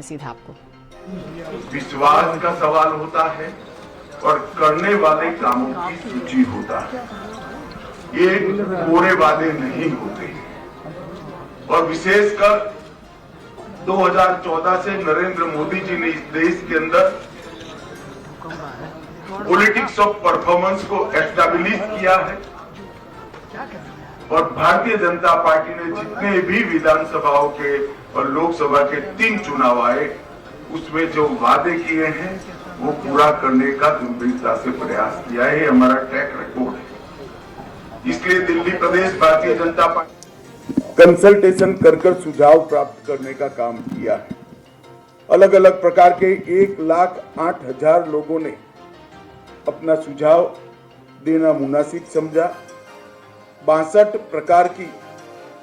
सीधा आपको विश्वास का सवाल होता है और करने वाले कामों की सूची होता है। ये कोरे वादे नहीं होते और विशेषकर 2014 से नरेंद्र मोदी जी ने इस देश के अंदर पॉलिटिक्स ऑफ परफॉर्मेंस को एस्टैब्लिश किया है और भारतीय जनता पार्टी ने जितने भी विधानसभाओं के और लोकसभा के 3 चुनाव आए उसमें जो वादे किए हैं वो पूरा करने का गंभीरता से प्रयास किया है। हमारा ट्रैक रिकॉर्ड है। इसलिए दिल्ली प्रदेश भारतीय जनता पार्टी कंसल्टेशन कर सुझाव प्राप्त करने का काम किया है। अलग अलग प्रकार के 1,08,000 लोगों ने अपना सुझाव देना मुनासिब समझा। 62 प्रकार की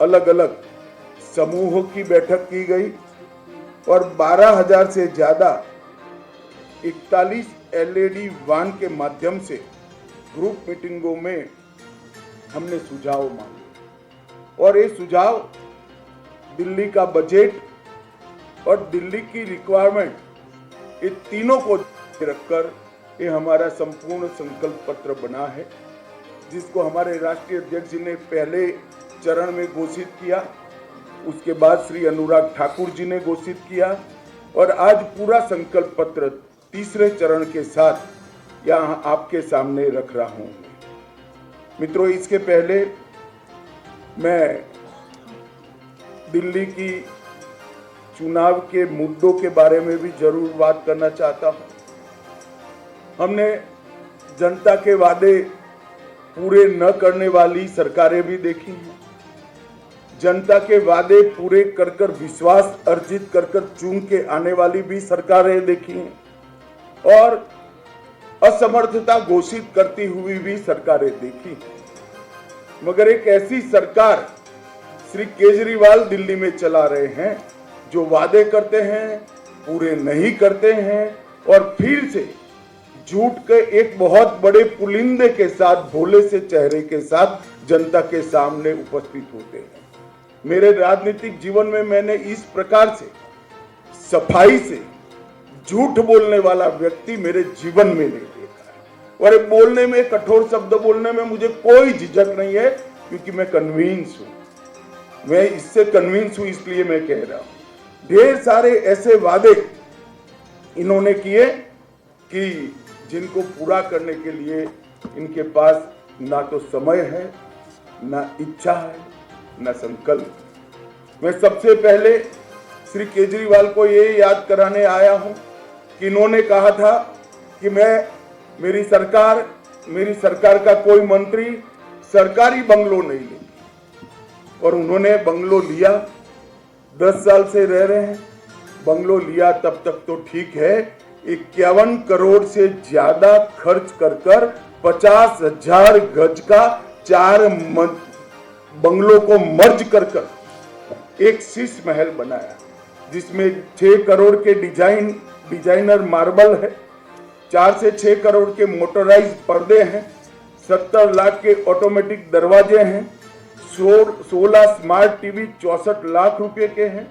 अलग अलग समूहों की बैठक की गई और 12,000 से ज्यादा 41 LED वान के माध्यम से ग्रुप मीटिंगों में हमने सुझाव मांगे और ये सुझाव दिल्ली का बजट और दिल्ली की रिक्वायरमेंट ये तीनों को रखकर ये हमारा संपूर्ण संकल्प पत्र बना है, जिसको हमारे राष्ट्रीय अध्यक्ष जी ने पहले चरण में घोषित किया, उसके बाद श्री अनुराग ठाकुर जी ने घोषित किया और आज पूरा संकल्प पत्र तीसरे चरण के साथ यहाँ आपके सामने रख रहा हूँ। मित्रों, इसके पहले मैं दिल्ली की चुनाव के मुद्दों के बारे में भी जरूर बात करना चाहता हूँ। हमने जनता के वादे पूरे न करने वाली सरकारें भी देखी हैं, जनता के वादे पूरे कर विश्वास अर्जित कर चूम के आने वाली भी सरकारें देखी हैं और असमर्थता घोषित करती हुई भी सरकारें देखी। मगर एक ऐसी सरकार श्री केजरीवाल दिल्ली में चला रहे हैं जो वादे करते हैं, पूरे नहीं करते हैं और फिर से झूठ के एक बहुत बड़े पुलिंदे के साथ, भोले से चेहरे के साथ जनता के सामने उपस्थित होते हैं। मेरे राजनीतिक जीवन में मैंने इस प्रकार से सफाई से झूठ बोलने वाला व्यक्ति मेरे जीवन में नहीं देखा है और बोलने में, कठोर शब्द बोलने में मुझे कोई झिझक नहीं है, क्योंकि मैं कन्विंस हूं। मैं इससे कन्विंस हूं, इसलिए मैं कह रहा हूं। ढेर सारे ऐसे वादे इन्होंने किए कि जिनको पूरा करने के लिए इनके पास ना तो समय है, ना इच्छा है, ना संकल्प। मैं सबसे पहले श्री केजरीवाल को ये याद कराने आया हूं कि इन्होंने कहा था कि मेरी सरकार का कोई मंत्री सरकारी बंगलो नहीं लेगी और उन्होंने बंगलो लिया। 10 साल से रह रहे हैं, बंगलो लिया तब तक तो ठीक है, 51 करोड़ से ज्यादा खर्च कर 50,000 गज का 4 बंगलों को मर्ज कर एक शीश महल बनाया, जिसमें 6 करोड़ के डिजाइनर मार्बल है, 4 से 6 करोड़ के मोटराइज पर्दे हैं, 70 लाख के ऑटोमेटिक दरवाजे हैं, 16 स्मार्ट टीवी 64 लाख रुपए के हैं,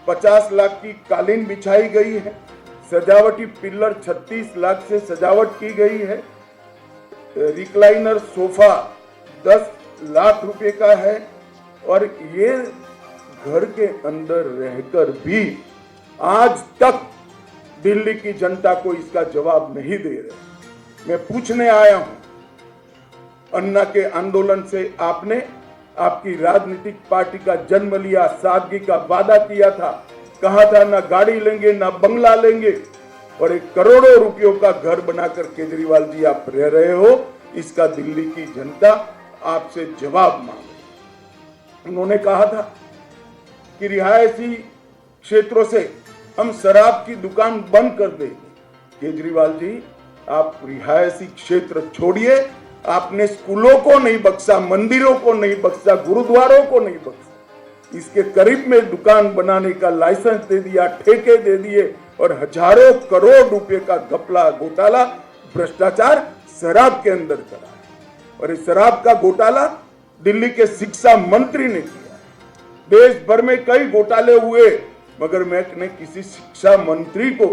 50 लाख की कालीन बिछाई गई है, सजावटी पिलर 36 लाख से सजावट की गई है, रिक्लाइनर सोफा 10 लाख रुपए का है और ये घर के अंदर रहकर भी आज तक दिल्ली की जनता को इसका जवाब नहीं दे रहे। मैं पूछने आया हूं, अन्ना के आंदोलन से आपने आपकी राजनीतिक पार्टी का जन्म लिया, सादगी का वादा किया था, कहा था ना गाड़ी लेंगे ना बंगला लेंगे और 1 करोड़ों रुपयों का घर बनाकर केजरीवाल जी आप रह रहे हो। इसका दिल्ली की जनता आपसे जवाब मांगे। उन्होंने कहा था कि रिहायशी क्षेत्रों से हम शराब की दुकान बंद कर देंगे। केजरीवाल जी, आप रिहायशी क्षेत्र छोड़िए, आपने स्कूलों को नहीं बख्शा, मंदिरों को नहीं बख्शा, गुरुद्वारों को नहीं बख्शा, इसके करीब में दुकान बनाने का लाइसेंस दे दिया, ठेके दे दिए और हजारों करोड़ रुपए का घपला, घोटाला, भ्रष्टाचार शराब के अंदर करा है और इस शराब का घोटाला दिल्ली के शिक्षा मंत्री ने किया है। देश भर में कई घोटाले हुए, मगर मैंने किसी शिक्षा मंत्री को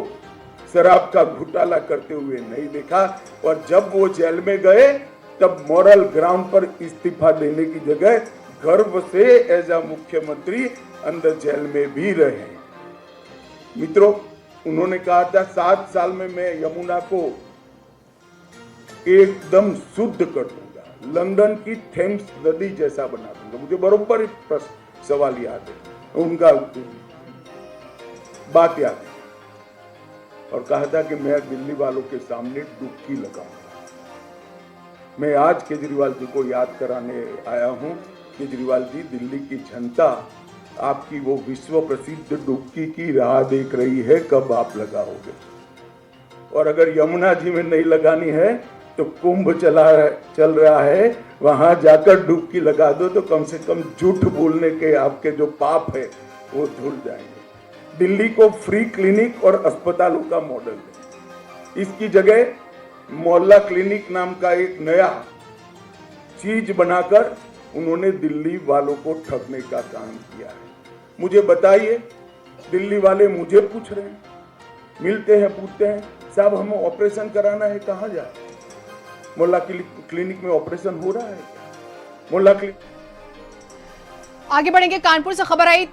शराब का घोटाला करते हुए नहीं देखा। और जब वो जेल में गए तब मॉरल ग्राउंड पर इस्तीफा देने की जगह गर्व से एज अ मुख्यमंत्री अंदर जेल में भी रहे। मित्रों, उन्होंने कहा था 7 साल में मैं यमुना को एकदम शुद्ध कर दूंगा, लंदन की थेम्स नदी जैसा बना दूंगा। मुझे बरोबर सवाल याद है, उनका बात याद है, और कहा था कि मैं दिल्ली वालों के सामने डुबकी लगाऊंगा। मैं आज केजरीवाल जी को याद कराने आया हूं, केजरीवाल जी, दिल्ली की जनता आपकी वो विश्व प्रसिद्ध डुबकी की राह देख रही है, कब आप लगाओगे। और अगर यमुना जी में नहीं लगानी है तो कुंभ चल रहा है, वहां जाकर डुबकी लगा दो, तो कम से कम झूठ बोलने के आपके जो पाप है वो धुल जाएंगे। दिल्ली को फ्री क्लिनिक और अस्पतालों का मॉडल है, इसकी जगह मोहल्ला क्लिनिक नाम का एक नया चीज बनाकर उन्होंने दिल्ली वालों को ठगने का काम किया है। मुझे बताइए, दिल्ली वाले मुझे पूछ रहे हैं, मिलते हैं, पूछते हैं, साहब हमें ऑपरेशन कराना है, कहाँ जाए? मोहल्ला क्लिनिक में ऑपरेशन हो रहा है क्या? मोहल्ला क्लिनिक। आगे बढ़ेंगे, कानपुर से खबर आई।